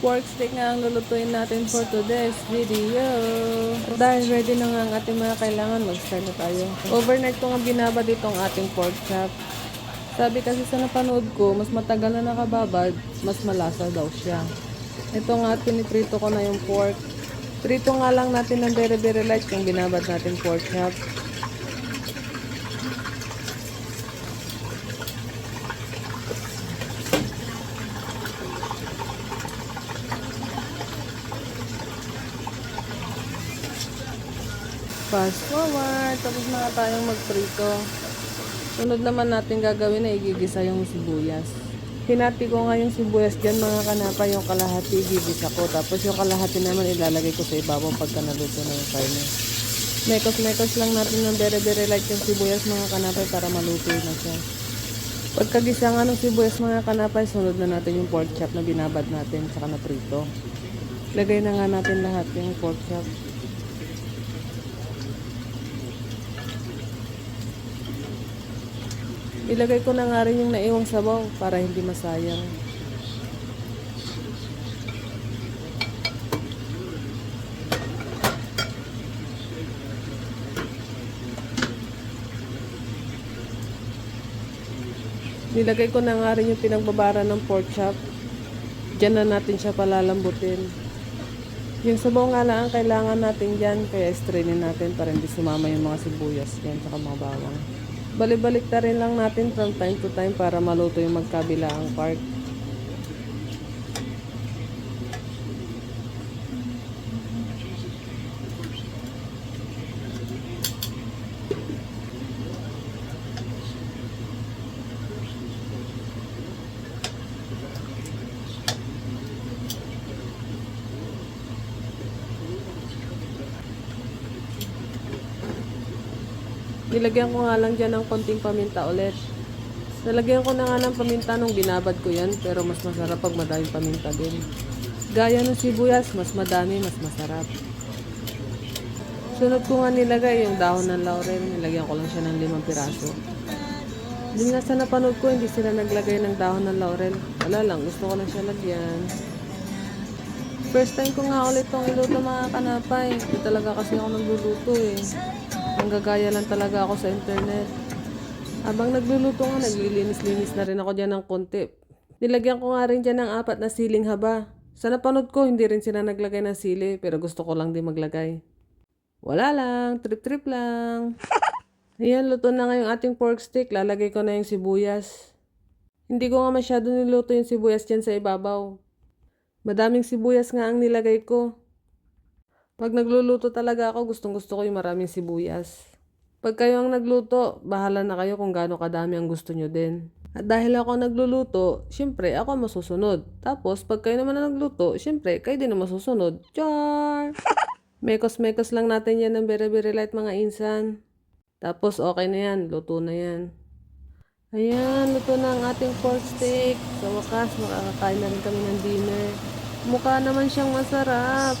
pork steak nga ang lulutuin natin for today's video. Dahil ready na nga ang ating mga kailangan, mag-start na tayo. Overnight ko nga binabad itong ating pork chop. Sabi kasi sa napanood ko, mas matagal na nakababad, mas malasa daw siya. Ito nga, piniprito ko na yung pork. Prito nga lang natin ng very light yung binabad natin pork chop. Fast forward, tapos na nga tayong magprito. Sunod naman natin gagawin na igigisa yung sibuyas. Hinati ko nga yung sibuyas dyan mga kanapa, yung kalahati igigisa ko. Tapos yung kalahati naman ilalagay ko sa ibabaw pagka naluto na yung karne. Mekos lang natin ng very light yung sibuyas mga kanapay para maluto na siya. Pagkagisa nga ng sibuyas mga kanapay, sunod na natin yung pork chop na binabad natin saka na prito. Lagay na nga natin lahat yung pork chop. Ilagay ko na nga rin yung naiwang sabaw para hindi masayang. Nilagay ko na nga rin yung pinagbabara ng pork chop. Diyan na natin siya palalambutin. Yung sabaw nga lang ang kailangan natin dyan, kaya strainin natin para hindi sumama yung mga sibuyas dyan tsaka mga bawang. Balik-balik na rin lang natin from time to time para maluto yung magkabilaang part. Nilagyan ko nga lang dyan ng konting paminta ulit. Nalagyan ko na nga ng paminta nung binabad ko yan, pero mas masarap pag madaming paminta din. Gaya ng sibuyas, mas madami, mas masarap. Sunod ko nga nilagay yung dahon ng laurel, nilagyan ko lang siya ng 5 piraso. Din nga sa napanood ko, hindi sila naglagay ng dahon ng laurel. Wala lang, gusto ko lang siya lagyan. First time ko nga ulit itong iluto mga kanapay. Hindi talaga kasi ako nagluluto eh. Nanggagaya lang talaga ako sa internet. Habang nagluluto nga, naglilinis-linis na rin ako dyan ng konti. Nilagyan ko nga rin dyan ng 4 na siling haba. Sa napanood ko, hindi rin sila naglagay ng sili, pero gusto ko lang din maglagay. Wala lang, trip-trip lang. Ayan, luto na nga yung ating pork steak. Lalagay ko na yung sibuyas. Hindi ko nga masyado niluto yung sibuyas dyan sa ibabaw. Madaming sibuyas nga ang nilagay ko. Pag nagluluto talaga ako, gustong-gusto ko yung maraming sibuyas. Pag kayo ang nagluto, bahala na kayo kung gaano kadami ang gusto nyo din. At dahil ako nagluto, syempre ako masusunod. Tapos, pag kayo naman ang nagluto, syempre kayo din ang masusunod. Char! Mekos lang natin yan ng very light mga insan. Tapos, okay na yan. Luto na yan. Ayan, luto na ang ating pork steak. Sa wakas, makakakain na rin kami ng dinner. Mukha naman siyang masarap.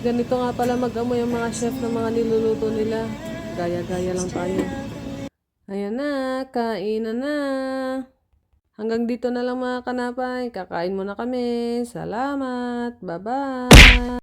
Ganito nga pala mag-amoy ang mga chef ng mga niluluto nila. Gaya-gaya lang tayo. Ayan na, kainan na. Hanggang dito na lang mga kanapay. Kakain muna kami. Salamat. Bye-bye.